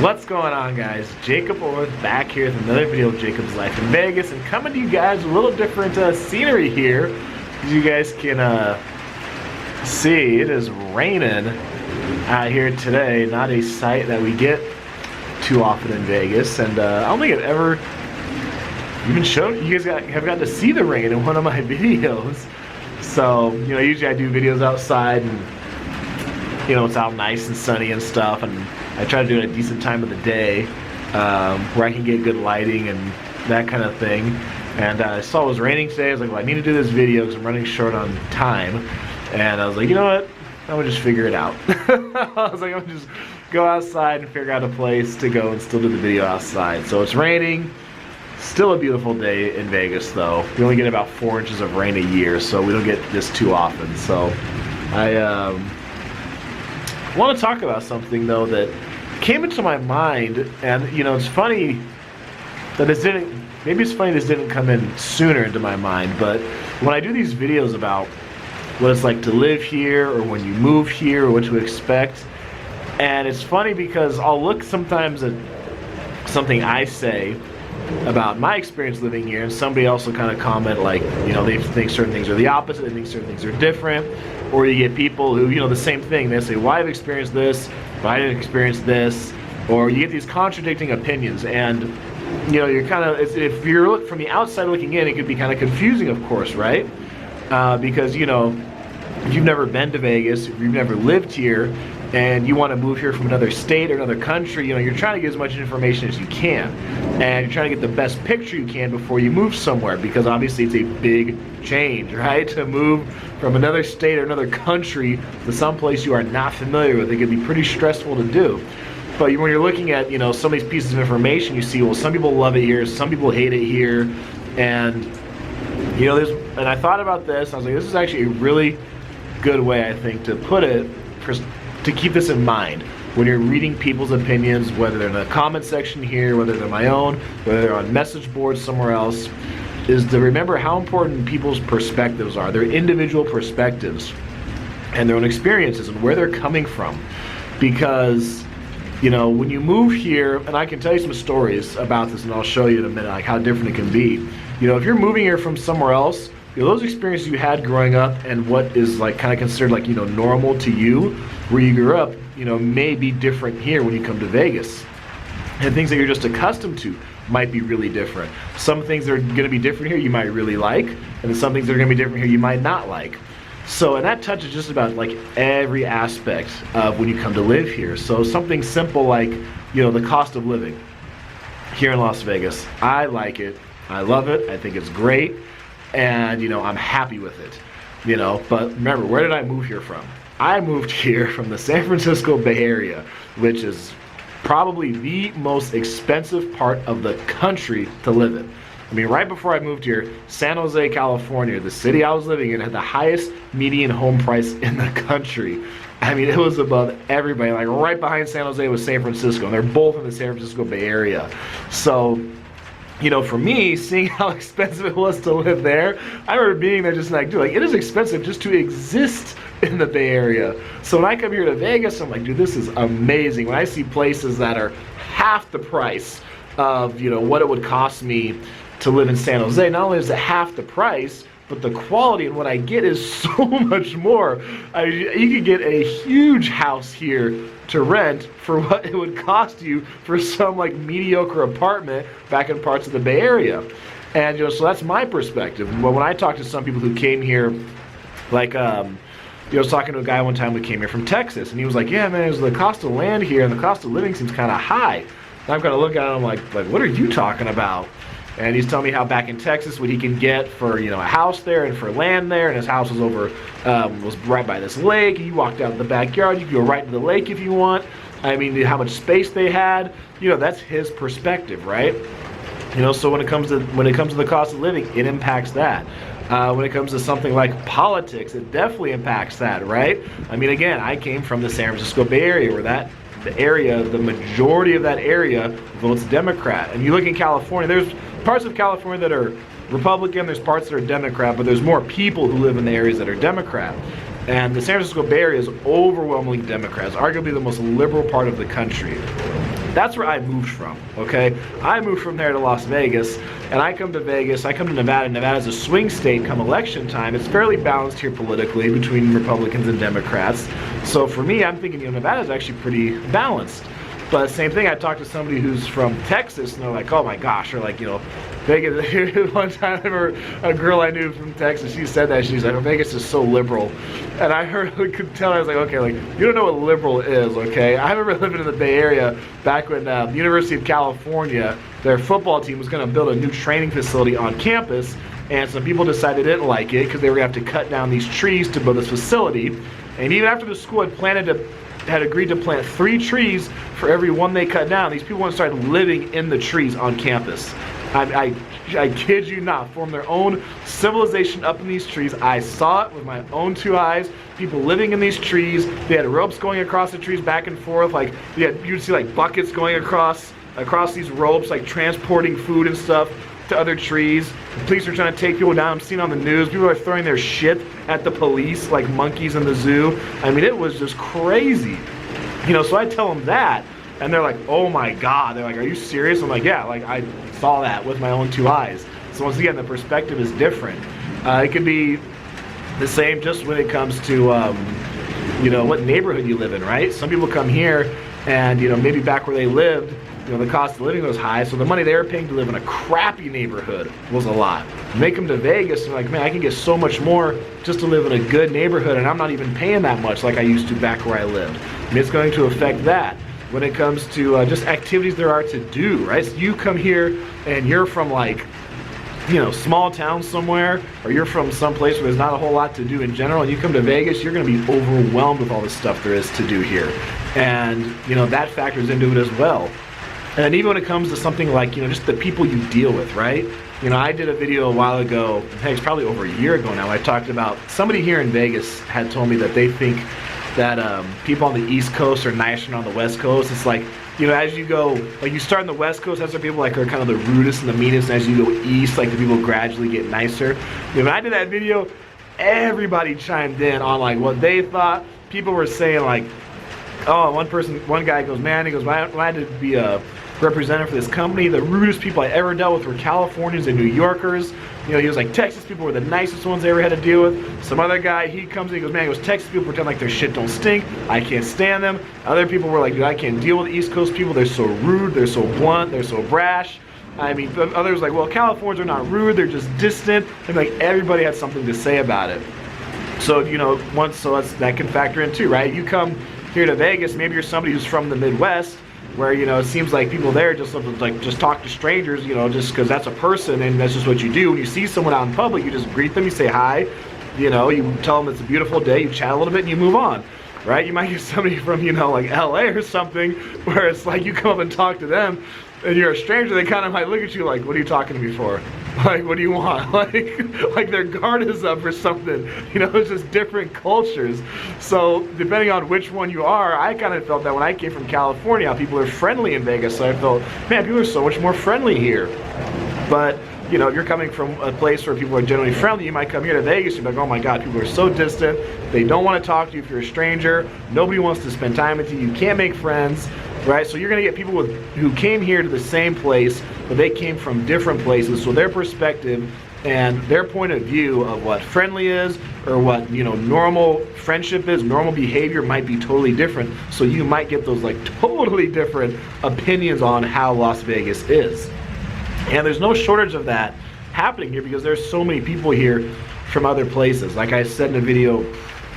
What's going on, guys? Jacob Orth back here with another video of Jacob's Life in Vegas, and coming to you guys a little different scenery here. As you guys can see, it is raining out here today. Not a sight that we get too often in Vegas, and I don't think I've ever even shown you guys have gotten to see the rain in one of my videos. So, you know, usually I do videos outside and, you know, it's out nice and sunny and stuff, and I try to do it at a decent time of the day where I can get good lighting and that kind of thing. And I saw it was raining today. I was like, well, I need to do this video because I'm running short on time. And I was like, you know what? I'm gonna just figure it out. I was like, I'm gonna just go outside and figure out a place to go and still do the video outside. So it's raining. Still a beautiful day in Vegas, though. We only get about 4 inches of rain a year, so we don't get this too often. So I want to talk about something, though, that came into my mind, and you know, it's funny that this didn't. Maybe it's funny this didn't come in sooner into my mind, but when I do these videos about what it's like to live here, or when you move here, or what to expect, and it's funny because I'll look sometimes at something I say about my experience living here, and somebody else will kind of comment like, you know, they think certain things are the opposite, they think certain things are different, or you get people who, you know, the same thing, they say, well, I've experienced this, but I didn't experience this, or you get these contradicting opinions, and you know, you're kind of, if you're from the outside looking in, it could be kind of confusing, of course, right? Because, you know, if you've never been to Vegas, if you've never lived here, and you want to move here from another state or another country, you know, you're trying to get as much information as you can, and you're trying to get the best picture you can before you move somewhere, because obviously it's a big change, right? To move from another state or another country to someplace you are not familiar with, it can be pretty stressful to do. But when you're looking at, you know, some of these pieces of information, you see, well, some people love it here, some people hate it here, and you know, and I thought about this, I was like, this is actually a really good way, I think, to put it, to keep this in mind when you're reading people's opinions, whether they're in the comment section here, whether they're my own, whether they're on message boards somewhere else, is to remember how important people's perspectives are, their individual perspectives, and their own experiences, and where they're coming from. Because, you know, when you move here, and I can tell you some stories about this, and I'll show you in a minute, like how different it can be. You know, if you're moving here from somewhere else, you know, those experiences you had growing up and what is like kind of considered like, you know, normal to you, where you grew up, you know, may be different here when you come to Vegas. And things that you're just accustomed to might be really different. Some things that are going to be different here you might really like, and some things that are going to be different here you might not like. So, and that touches just about like every aspect of when you come to live here. So something simple like, you know, the cost of living here in Las Vegas. I like it. I love it. I think it's great. And, you know, I'm happy with it, you know. But remember, where did I move here from? I moved here from the San Francisco Bay Area, which is probably the most expensive part of the country to live in. I mean, right before I moved here, San Jose, California, the city I was living in, had the highest median home price in the country. I mean, it was above everybody. Like right behind San Jose was San Francisco, and they're both in the San Francisco Bay Area. So, you know, for me, seeing how expensive it was to live there, I remember being there just like, dude, like, it is expensive just to exist in the Bay Area. So when I come here to Vegas, I'm like, dude, this is amazing. When I see places that are half the price of, you know, what it would cost me to live in San Jose, not only is it half the price, but the quality and what I get is so much more. You could get a huge house here to rent for what it would cost you for some like mediocre apartment back in parts of the Bay Area. And you know, so that's my perspective. But when I talk to some people who came here, like you know, I was talking to a guy one time who came here from Texas, and he was like, yeah, man, it was the cost of land here and the cost of living seems kind of high. And I'm kind of looking at him like, what are you talking about? And he's telling me how back in Texas what he can get for, you know, a house there and for land there, and his house was over, was right by this lake. You walked out in the backyard, you could go right to the lake if you want. I mean, how much space they had, you know, that's his perspective, right? You know, so when it comes to the cost of living, it impacts that. When it comes to something like politics, it definitely impacts that, right? I mean, again, I came from the San Francisco Bay Area, where the majority of that area votes Democrat. And you look in California, there's parts of California that are Republican, there's parts that are Democrat, but there's more people who live in the areas that are Democrat. And the San Francisco Bay Area is overwhelmingly Democrat. It's arguably the most liberal part of the country. That's where I moved from, okay? I moved from there to Las Vegas, and I come to Vegas, I come to Nevada. Nevada's a swing state come election time. It's fairly balanced here politically between Republicans and Democrats. So for me, I'm thinking, Nevada's actually pretty balanced. But same thing, I talked to somebody who's from Texas, and they're like, oh my gosh, or like, Vegas. One time, I remember a girl I knew from Texas, she said that, she's like, oh, Vegas is so liberal. And I could tell, I was like, okay, like, you don't know what liberal is, okay? I remember living in the Bay Area back when the University of California, their football team was gonna build a new training facility on campus, and some people decided they didn't like it because they were gonna have to cut down these trees to build this facility. And even after the school had agreed to plant 3 trees for every one they cut down, these people want to start living in the trees on campus. I kid you not, form their own civilization up in these trees. I saw it with my own 2 eyes. People living in these trees. They had ropes going across the trees back and forth. Like you'd see like buckets going across these ropes, like transporting food and stuff to other trees. The police are trying to take people down. I'm seeing on the news, people are throwing their shit at the police like monkeys in the zoo. I mean, it was just crazy. So I tell them that, and they're like, oh my God. They're like, are you serious? I'm like, yeah, like I saw that with my own 2 eyes. So once again, the perspective is different. It could be the same just when it comes to, what neighborhood you live in, right? Some people come here and, maybe back where they lived, the cost of living was high, so the money they were paying to live in a crappy neighborhood was a lot. Make them to Vegas, and like, man, I can get so much more just to live in a good neighborhood, and I'm not even paying that much like I used to back where I lived. I mean, it's going to affect that. When it comes to just activities there are to do, right? So you come here and you're from like, small town somewhere, or you're from someplace where there's not a whole lot to do in general, and you come to Vegas, you're gonna be overwhelmed with all the stuff there is to do here. And, that factors into it as well. And even when it comes to something like, just the people you deal with, right? I did a video a while ago, hey, it's probably over a year ago now, I talked about, somebody here in Vegas had told me that they think that people on the East Coast are nicer than on the West Coast. It's like, as you go, like you start on the West Coast, that's where people like are kind of the rudest and the meanest, and as you go east, like the people gradually get nicer. When I did that video, everybody chimed in on like what they thought. People were saying like, oh, one guy goes, man, he goes, when I had to be a representative for this company, the rudest people I ever dealt with were Californians and New Yorkers. He was like, Texas people were the nicest ones I ever had to deal with. Some other guy, he comes in, he goes, man, Texas people pretend like their shit don't stink. I can't stand them. Other people were like, dude, I can't deal with East Coast people. They're so rude, they're so blunt, they're so brash. I mean, others like, well, Californians are not rude, they're just distant. And like, everybody had something to say about it. So, that can factor in too, right? You come here to Vegas, maybe you're somebody who's from the Midwest, where it seems like people there just talk to strangers, just because that's a person and that's just what you do. When you see someone out in public, you just greet them, you say hi, you tell them it's a beautiful day, you chat a little bit, and you move on, right? You might get somebody from like LA or something, where it's like you come up and talk to them and you're a stranger, they kind of might look at you like, what are you talking to me for? Like, what do you want? Like their guard is up or something. It's just different cultures. So depending on which one you are, I kind of felt that when I came from California, people are friendly in Vegas. So I felt, man, people are so much more friendly here. But if you're coming from a place where people are generally friendly, you might come here to Vegas, you're like, oh my God, people are so distant. They don't want to talk to you if you're a stranger. Nobody wants to spend time with you. You can't make friends, right? So you're going to get people who came here to the same place, but they came from different places. So their perspective and their point of view of what friendly is, or what normal friendship is, normal behavior might be totally different. So you might get those like totally different opinions on how Las Vegas is. And there's no shortage of that happening here because there's so many people here from other places. Like I said in a video,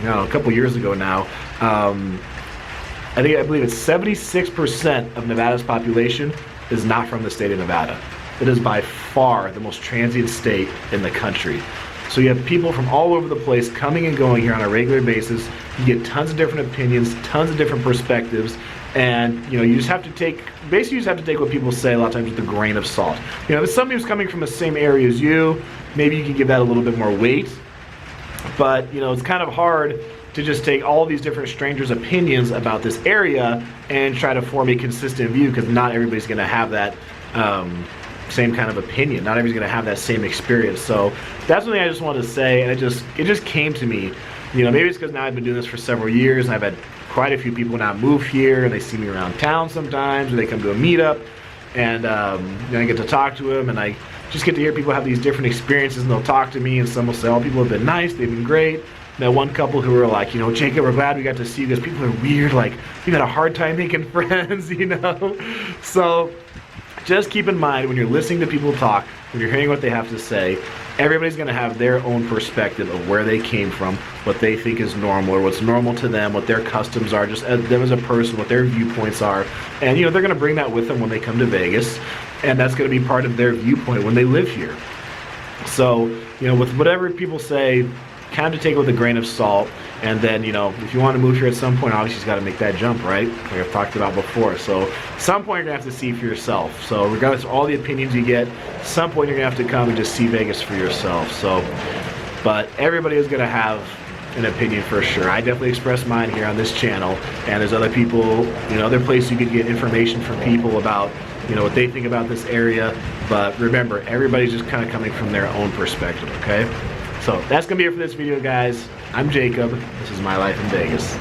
a couple years ago now, I believe it's 76% of Nevada's population is not from the state of Nevada. It is by far the most transient state in the country. So you have people from all over the place coming and going here on a regular basis. You get tons of different opinions, tons of different perspectives, and you just have to take what people say a lot of times with a grain of salt. If somebody who's coming from the same area as you, maybe you can give that a little bit more weight. But it's kind of hard to just take all these different strangers' opinions about this area and try to form a consistent view, because not everybody's going to have that same kind of opinion. Not everybody's going to have that same experience. So that's something I just wanted to say, and it just came to me. Maybe it's because now I've been doing this for several years, and I've had quite a few people now move here, and they see me around town sometimes, or they come to a meetup, and I get to talk to them, and I just get to hear people have these different experiences, and they'll talk to me, and some will say, oh, people have been nice, they've been great. That one couple who were like, Jacob, we're glad we got to see you because people are weird, like, you've had a hard time making friends, So just keep in mind when you're listening to people talk, when you're hearing what they have to say, everybody's going to have their own perspective of where they came from, what they think is normal or what's normal to them, what their customs are, just as them as a person, what their viewpoints are. And they're going to bring that with them when they come to Vegas, and that's going to be part of their viewpoint when they live here. So, with whatever people say, kind of take it with a grain of salt. And then, if you want to move here at some point, obviously you've got to make that jump, right? Like I've talked about before. So at some point you're going to have to see for yourself. So regardless of all the opinions you get, at some point you're going to have to come and just see Vegas for yourself. So, but everybody is going to have an opinion for sure. I definitely express mine here on this channel. And there's other people, other places you could get information from people about, what they think about this area. But remember, everybody's just kind of coming from their own perspective, okay? So that's going to be it for this video, guys. I'm Jacob. This is My Life in Vegas.